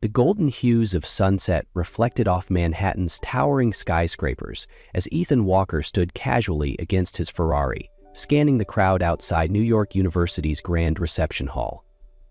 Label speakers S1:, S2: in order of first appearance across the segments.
S1: The golden hues of sunset reflected off Manhattan's towering skyscrapers as Ethan Walker stood casually against his Ferrari, scanning the crowd outside New York University's Grand Reception Hall.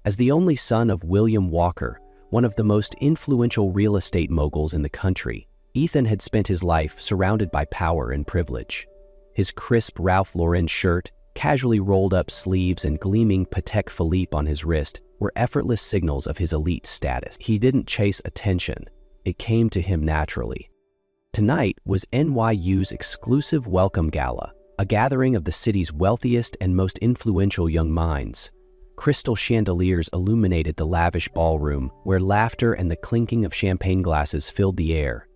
S1: As the only son of William Walker, one of the most influential real estate moguls in the country, Ethan had spent his life surrounded by power and privilege. His crisp Ralph Lauren shirt, casually rolled up sleeves, and gleaming Patek Philippe on his wrist were effortless signals of his elite status. He didn't chase attention. It came to him naturally. Tonight was NYU's exclusive welcome gala, a gathering of the city's wealthiest and most influential young minds. Crystal chandeliers illuminated the lavish ballroom, where laughter and the clinking of champagne glasses filled the air.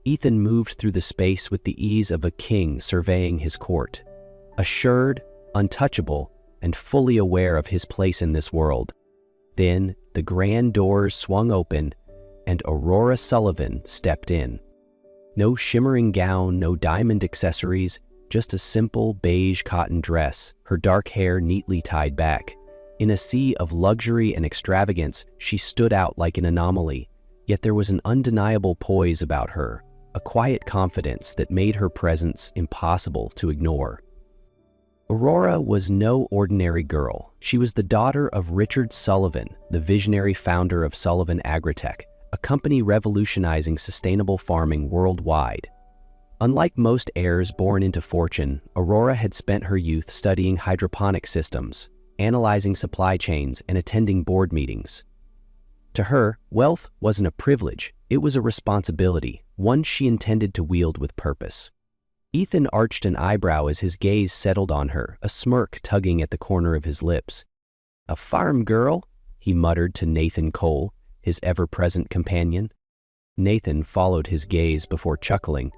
S1: Ethan moved through the space with the ease of a king surveying his court. Assured, untouchable, and fully aware of his place in this world. Then, the grand doors swung open, and Aurora Sullivan stepped in. No shimmering gown, no diamond accessories, just a simple beige cotton dress, her dark hair neatly tied back. In a sea of luxury and extravagance, she stood out like an anomaly, yet there was an undeniable poise about her, a quiet confidence that made her presence impossible to ignore. Aurora was no ordinary girl. She was the daughter of Richard Sullivan, the visionary founder of Sullivan Agritech, a company revolutionizing sustainable farming worldwide. Unlike most heirs born into fortune, Aurora had spent her youth studying hydroponic systems, analyzing supply chains, and attending board meetings. To her, wealth wasn't a privilege, it was a responsibility, one she intended to wield with purpose. Ethan arched an eyebrow as his gaze settled on her, a smirk tugging at the corner of his lips. "A farm girl?" he muttered to Nathan Cole, his ever-present companion. Nathan followed his gaze before chuckling.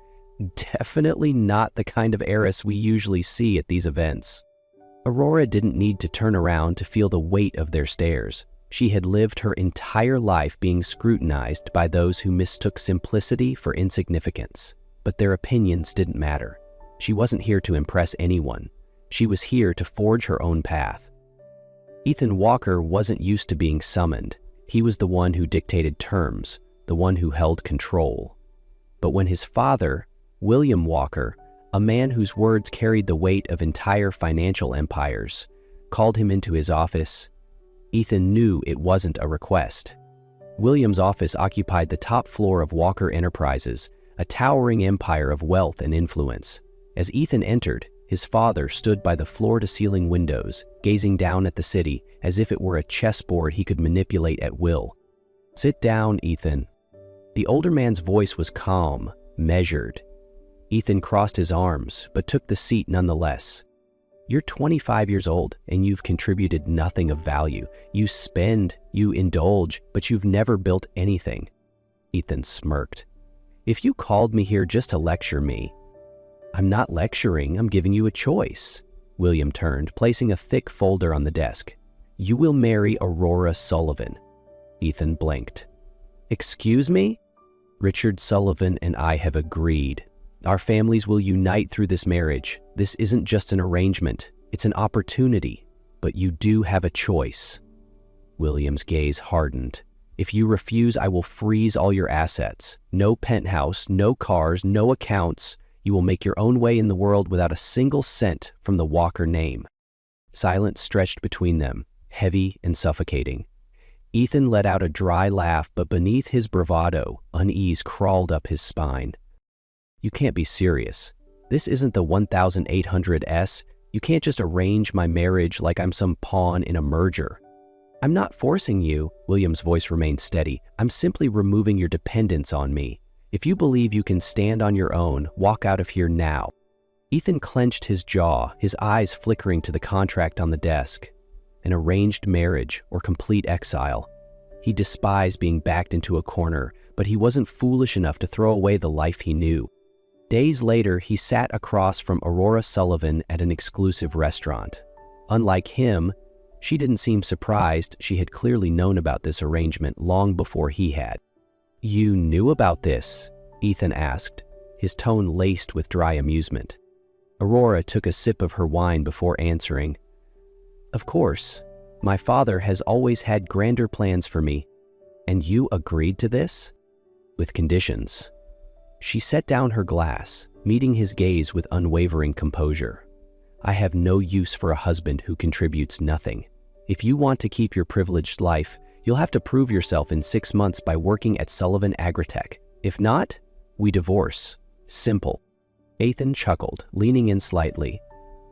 S1: "Definitely not the kind of heiress we usually see at these events." Aurora didn't need to turn around to feel the weight of their stares. She had lived her entire life being scrutinized by those who mistook simplicity for insignificance. But their opinions didn't matter. She wasn't here to impress anyone. She was here to forge her own path. Ethan Walker wasn't used to being summoned. He was the one who dictated terms, the one who held control. But when his father, William Walker, a man whose words carried the weight of entire financial empires, called him into his office, Ethan knew it wasn't a request. William's office occupied the top floor of Walker Enterprises, a towering empire of wealth and influence. As Ethan entered, his father stood by the floor-to-ceiling windows, gazing down at the city as if it were a chessboard he could manipulate at will. "Sit down, Ethan." The older man's voice was calm, measured. Ethan crossed his arms, but took the seat nonetheless. "You're 25 years old, and you've contributed nothing of value. You spend, you indulge, but you've never built anything." Ethan smirked. "If you called me here just to lecture me—" "I'm not lecturing, I'm giving you a choice." William turned, placing a thick folder on the desk. "You will marry Aurora Sullivan." Ethan blinked. "Excuse me?" "Richard Sullivan and I have agreed. Our families will unite through this marriage. This isn't just an arrangement, it's an opportunity. But you do have a choice." William's gaze hardened. "If you refuse, I will freeze all your assets. No penthouse, no cars, no accounts. You will make your own way in the world without a single cent from the Walker name." Silence stretched between them, heavy and suffocating. Ethan let out a dry laugh, but beneath his bravado, unease crawled up his spine. "You can't be serious. This isn't the 1800s. You can't just arrange my marriage like I'm some pawn in a merger." "I'm not forcing you," William's voice remained steady. "I'm simply removing your dependence on me. If you believe you can stand on your own, walk out of here now." Ethan clenched his jaw, his eyes flickering to the contract on the desk. An arranged marriage or complete exile. He despised being backed into a corner, but he wasn't foolish enough to throw away the life he knew. Days later, he sat across from Aurora Sullivan at an exclusive restaurant. Unlike him, she didn't seem surprised. She had clearly known about this arrangement long before he had. "You knew about this?" Ethan asked, his tone laced with dry amusement. Aurora took a sip of her wine before answering. "Of course. My father has always had grander plans for me." "And you agreed to this?" "With conditions." She set down her glass, meeting his gaze with unwavering composure. "I have no use for a husband who contributes nothing. If you want to keep your privileged life, you'll have to prove yourself in 6 months by working at Sullivan Agritech. If not, we divorce. Simple." Ethan chuckled, leaning in slightly.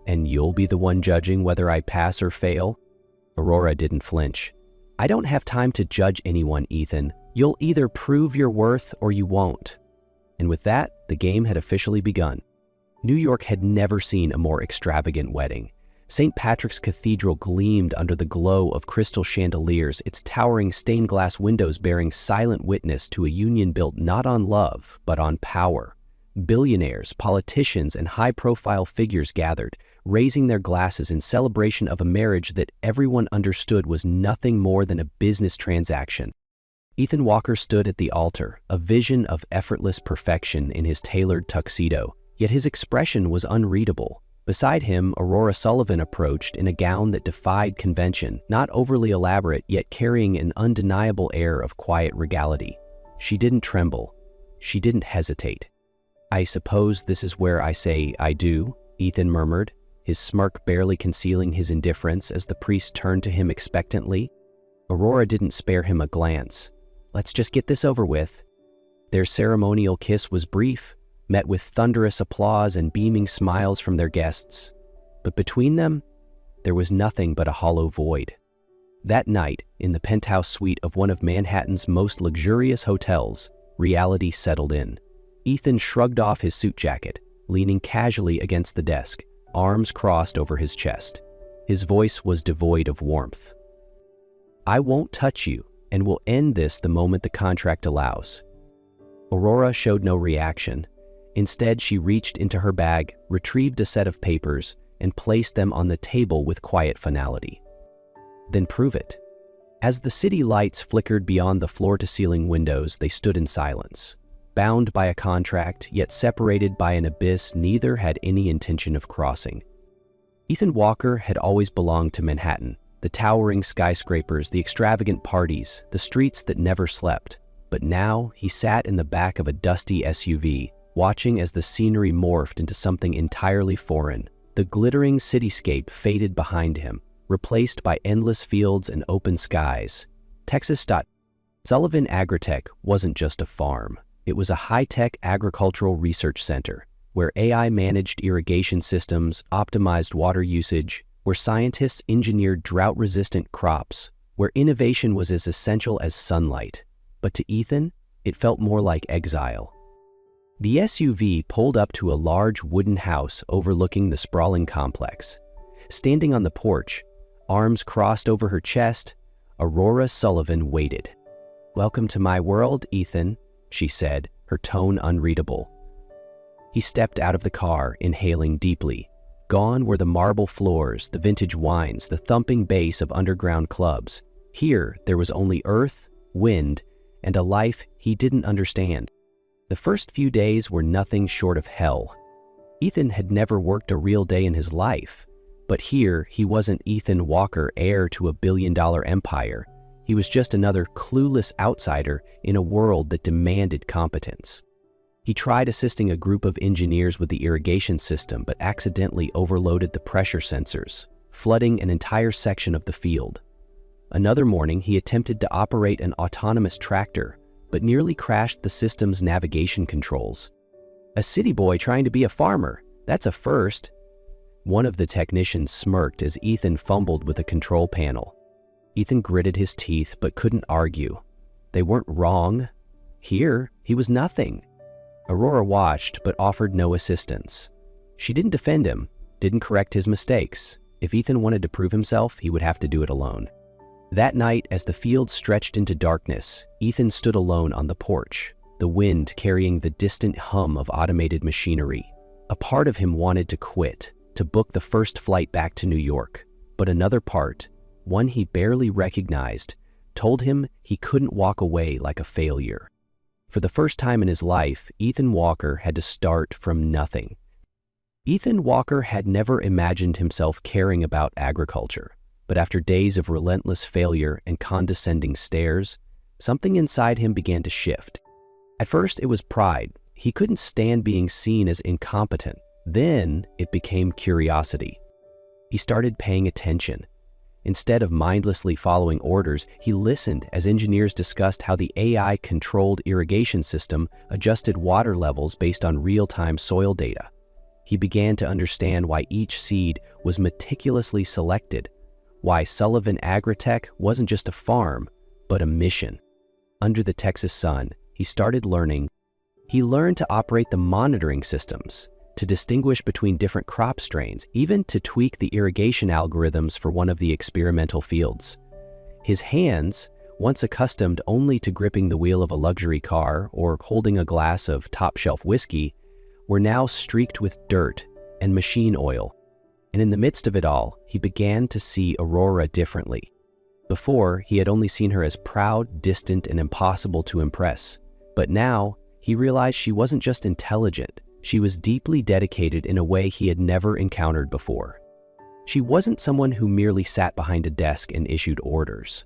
S1: "And you'll be the one judging whether I pass or fail?" Aurora didn't flinch. "I don't have time to judge anyone, Ethan. You'll either prove your worth or you won't." And with that, the game had officially begun. New York had never seen a more extravagant wedding. St. Patrick's Cathedral gleamed under the glow of crystal chandeliers, its towering stained glass windows bearing silent witness to a union built not on love, but on power. Billionaires, politicians, and high-profile figures gathered, raising their glasses in celebration of a marriage that everyone understood was nothing more than a business transaction. Ethan Walker stood at the altar, a vision of effortless perfection in his tailored tuxedo, yet his expression was unreadable. Beside him, Aurora Sullivan approached in a gown that defied convention, not overly elaborate, yet carrying an undeniable air of quiet regality. She didn't tremble. She didn't hesitate. "I suppose this is where I say I do," Ethan murmured, his smirk barely concealing his indifference as the priest turned to him expectantly. Aurora didn't spare him a glance. "Let's just get this over with." Their ceremonial kiss was brief, met with thunderous applause and beaming smiles from their guests. But between them, there was nothing but a hollow void. That night, in the penthouse suite of one of Manhattan's most luxurious hotels, reality settled in. Ethan shrugged off his suit jacket, leaning casually against the desk, arms crossed over his chest. His voice was devoid of warmth. "I won't touch you, and we'll end this the moment the contract allows." Aurora showed no reaction. Instead, she reached into her bag, retrieved a set of papers, and placed them on the table with quiet finality. "Then prove it." As the city lights flickered beyond the floor-to-ceiling windows, they stood in silence. Bound by a contract, yet separated by an abyss neither had any intention of crossing. Ethan Walker had always belonged to Manhattan, the towering skyscrapers, the extravagant parties, the streets that never slept. But now he sat in the back of a dusty SUV, watching as the scenery morphed into something entirely foreign. The glittering cityscape faded behind him, replaced by endless fields and open skies. Texas. Sullivan Agritech wasn't just a farm. It was a high-tech agricultural research center, where AI managed irrigation systems, optimized water usage, where scientists engineered drought-resistant crops, where innovation was as essential as sunlight. But to Ethan, it felt more like exile. The SUV pulled up to a large wooden house overlooking the sprawling complex. Standing on the porch, arms crossed over her chest, Aurora Sullivan waited. "Welcome to my world, Ethan," she said, her tone unreadable. He stepped out of the car, inhaling deeply. Gone were the marble floors, the vintage wines, the thumping bass of underground clubs. Here, there was only earth, wind, and a life he didn't understand. The first few days were nothing short of hell. Ethan had never worked a real day in his life, but here he wasn't Ethan Walker, heir to a billion-dollar empire. He was just another clueless outsider in a world that demanded competence. He tried assisting a group of engineers with the irrigation system, but accidentally overloaded the pressure sensors, flooding an entire section of the field. Another morning, he attempted to operate an autonomous tractor, but nearly crashed the system's navigation controls. "A city boy trying to be a farmer, that's a first." One of the technicians smirked as Ethan fumbled with a control panel. Ethan gritted his teeth but couldn't argue. They weren't wrong. Here, he was nothing. Aurora watched but offered no assistance. She didn't defend him, didn't correct his mistakes. If Ethan wanted to prove himself, he would have to do it alone. That night, as the field stretched into darkness, Ethan stood alone on the porch, the wind carrying the distant hum of automated machinery. A part of him wanted to quit, to book the first flight back to New York, but another part, one he barely recognized, told him he couldn't walk away like a failure. For the first time in his life, Ethan Walker had to start from nothing. Ethan Walker had never imagined himself caring about agriculture, but after days of relentless failure and condescending stares, something inside him began to shift. At first, it was pride. He couldn't stand being seen as incompetent. Then, it became curiosity. He started paying attention. Instead of mindlessly following orders, he listened as engineers discussed how the AI-controlled irrigation system adjusted water levels based on real-time soil data. He began to understand why each seed was meticulously selected, why Sullivan Agritech wasn't just a farm, but a mission. Under the Texas sun, he started learning. He learned to operate the monitoring systems, to distinguish between different crop strains, even to tweak the irrigation algorithms for one of the experimental fields. His hands, once accustomed only to gripping the wheel of a luxury car or holding a glass of top-shelf whiskey, were now streaked with dirt and machine oil. And in the midst of it all, he began to see Aurora differently. Before, he had only seen her as proud, distant, and impossible to impress. But now, he realized she wasn't just intelligent. She was deeply dedicated in a way he had never encountered before. She wasn't someone who merely sat behind a desk and issued orders.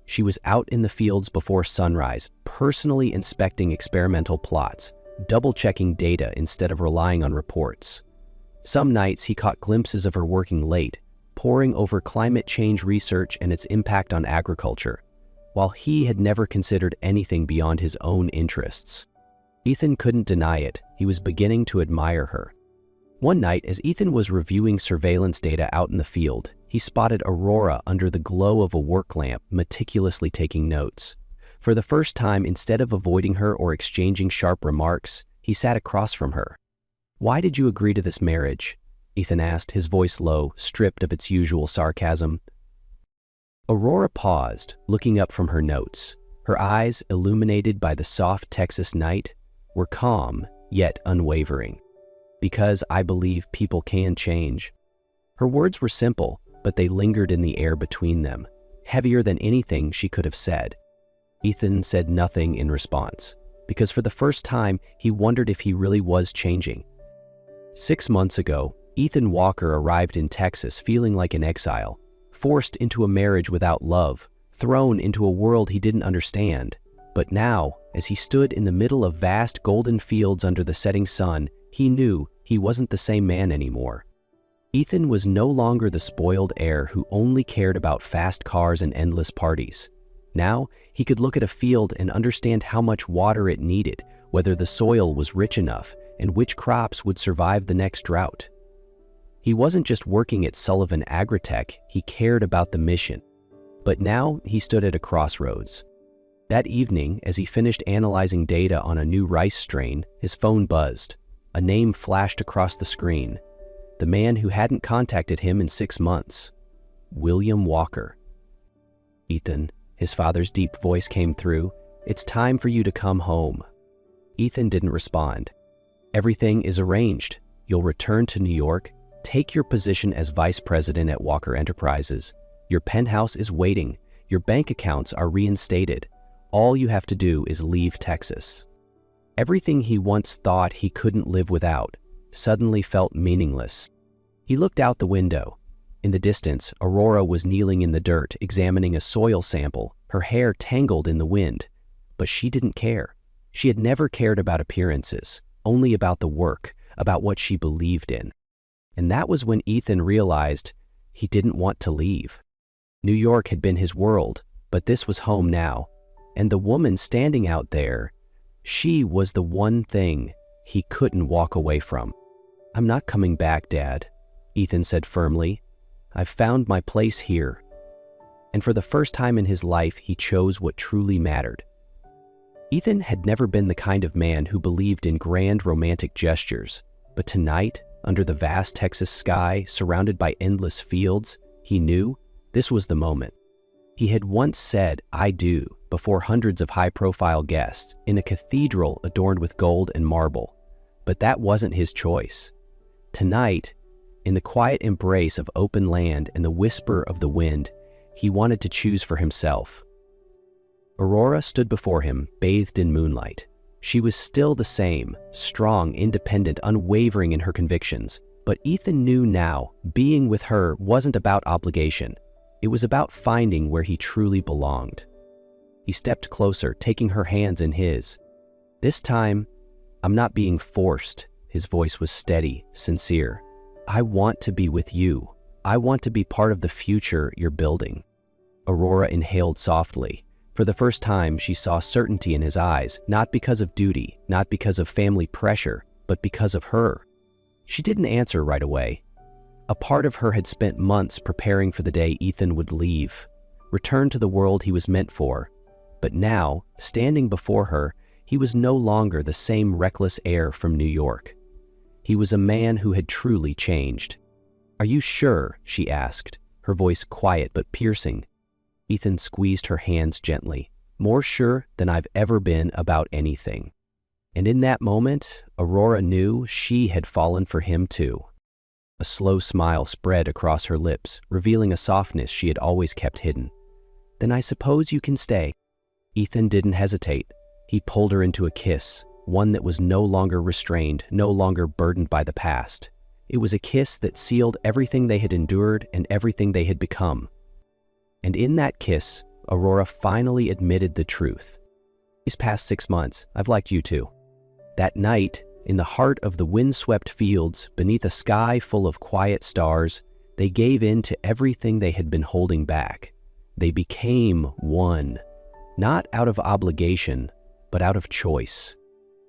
S1: She was out in the fields before sunrise, personally inspecting experimental plots, double-checking data instead of relying on reports. Some nights he caught glimpses of her working late, poring over climate change research and its impact on agriculture, while he had never considered anything beyond his own interests. Ethan couldn't deny it. He was beginning to admire her. One night, as Ethan was reviewing surveillance data out in the field, he spotted Aurora under the glow of a work lamp, meticulously taking notes. For the first time, instead of avoiding her or exchanging sharp remarks, he sat across from her. "Why did you agree to this marriage?" Ethan asked, his voice low, stripped of its usual sarcasm. Aurora paused, looking up from her notes. Her eyes, illuminated by the soft Texas night, were calm, yet unwavering. "Because I believe people can change." Her words were simple, but they lingered in the air between them, heavier than anything she could have said. Ethan said nothing in response, because for the first time, he wondered if he really was changing. 6 months ago, Ethan Walker arrived in Texas feeling like an exile, forced into a marriage without love, thrown into a world he didn't understand. But now, as he stood in the middle of vast golden fields under the setting sun, he knew he wasn't the same man anymore. Ethan was no longer the spoiled heir who only cared about fast cars and endless parties. Now, he could look at a field and understand how much water it needed, whether the soil was rich enough, and which crops would survive the next drought. He wasn't just working at Sullivan Agritech, he cared about the mission. But now, he stood at a crossroads. That evening, as he finished analyzing data on a new rice strain, his phone buzzed. A name flashed across the screen. The man who hadn't contacted him in 6 months. William Walker. "Ethan," his father's deep voice came through, "it's time for you to come home." Ethan didn't respond. "Everything is arranged. You'll return to New York, take your position as vice president at Walker Enterprises. Your penthouse is waiting. Your bank accounts are reinstated. All you have to do is leave Texas." Everything he once thought he couldn't live without suddenly felt meaningless. He looked out the window. In the distance, Aurora was kneeling in the dirt, examining a soil sample, her hair tangled in the wind. But she didn't care. She had never cared about appearances, only about the work, about what she believed in. And that was when Ethan realized he didn't want to leave. New York had been his world, but this was home now. And the woman standing out there, she was the one thing he couldn't walk away from. "I'm not coming back, Dad," Ethan said firmly. "I've found my place here." And for the first time in his life, he chose what truly mattered. Ethan had never been the kind of man who believed in grand romantic gestures, but tonight, under the vast Texas sky, surrounded by endless fields, he knew this was the moment. He had once said, "I do," before hundreds of high-profile guests in a cathedral adorned with gold and marble. But that wasn't his choice. Tonight, in the quiet embrace of open land and the whisper of the wind, he wanted to choose for himself. Aurora stood before him, bathed in moonlight. She was still the same, strong, independent, unwavering in her convictions. But Ethan knew now, being with her wasn't about obligation. It was about finding where he truly belonged. He stepped closer, taking her hands in his. "This time, I'm not being forced." His voice was steady, sincere. "I want to be with you. I want to be part of the future you're building." Aurora inhaled softly. For the first time, she saw certainty in his eyes, not because of duty, not because of family pressure, but because of her. She didn't answer right away. A part of her had spent months preparing for the day Ethan would leave, return to the world he was meant for. But now, standing before her, he was no longer the same reckless heir from New York. He was a man who had truly changed. "Are you sure?" she asked, her voice quiet but piercing. Ethan squeezed her hands gently. "More sure than I've ever been about anything." And in that moment, Aurora knew she had fallen for him too. A slow smile spread across her lips, revealing a softness she had always kept hidden. "Then I suppose you can stay." Ethan didn't hesitate. He pulled her into a kiss, one that was no longer restrained, no longer burdened by the past. It was a kiss that sealed everything they had endured and everything they had become. And in that kiss, Aurora finally admitted the truth. "These past 6 months, I've liked you too." That night, in the heart of the windswept fields, beneath a sky full of quiet stars, they gave in to everything they had been holding back. They became one, not out of obligation, but out of choice.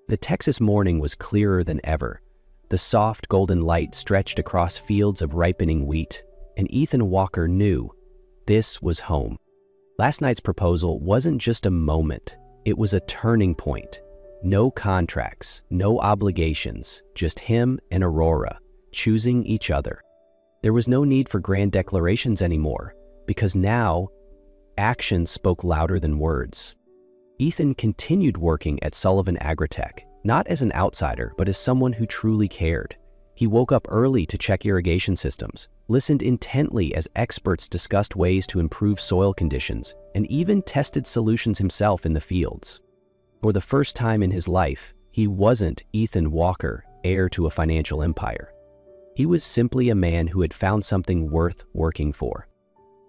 S1: The Texas morning was clearer than ever. The soft golden light stretched across fields of ripening wheat, and Ethan Walker knew this was home. Last night's proposal wasn't just a moment, it was a turning point. No contracts, no obligations, just him and Aurora, choosing each other. There was no need for grand declarations anymore, because now, actions spoke louder than words. Ethan continued working at Sullivan Agritech, not as an outsider, but as someone who truly cared. He woke up early to check irrigation systems, listened intently as experts discussed ways to improve soil conditions, and even tested solutions himself in the fields. For the first time in his life, he wasn't Ethan Walker, heir to a financial empire. He was simply a man who had found something worth working for.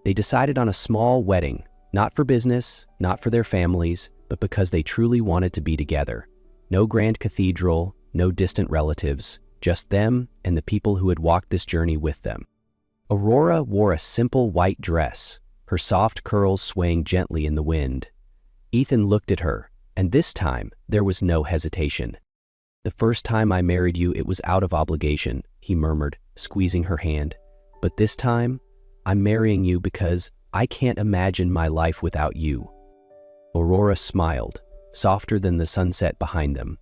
S1: They decided on a small wedding, not for business, not for their families, but because they truly wanted to be together. No grand cathedral, no distant relatives, just them and the people who had walked this journey with them. Aurora wore a simple white dress, her soft curls swaying gently in the wind. Ethan looked at her, and this time there was no hesitation. "The first time I married you, it was out of obligation," he murmured, squeezing her hand. "But this time, I'm marrying you because I can't imagine my life without you." Aurora smiled, softer than the sunset behind them.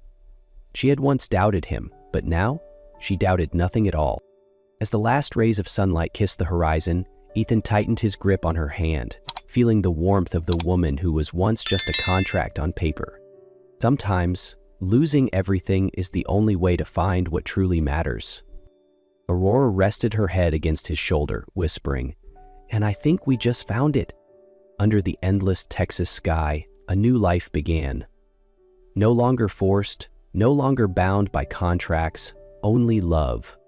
S1: She had once doubted him, but now she doubted nothing at all. As the last rays of sunlight kissed the horizon, Ethan tightened his grip on her hand, feeling the warmth of the woman who was once just a contract on paper. Sometimes, losing everything is the only way to find what truly matters. Aurora rested her head against his shoulder, whispering, "And I think we just found it." Under the endless Texas sky, a new life began. No longer forced, no longer bound by contracts, only love.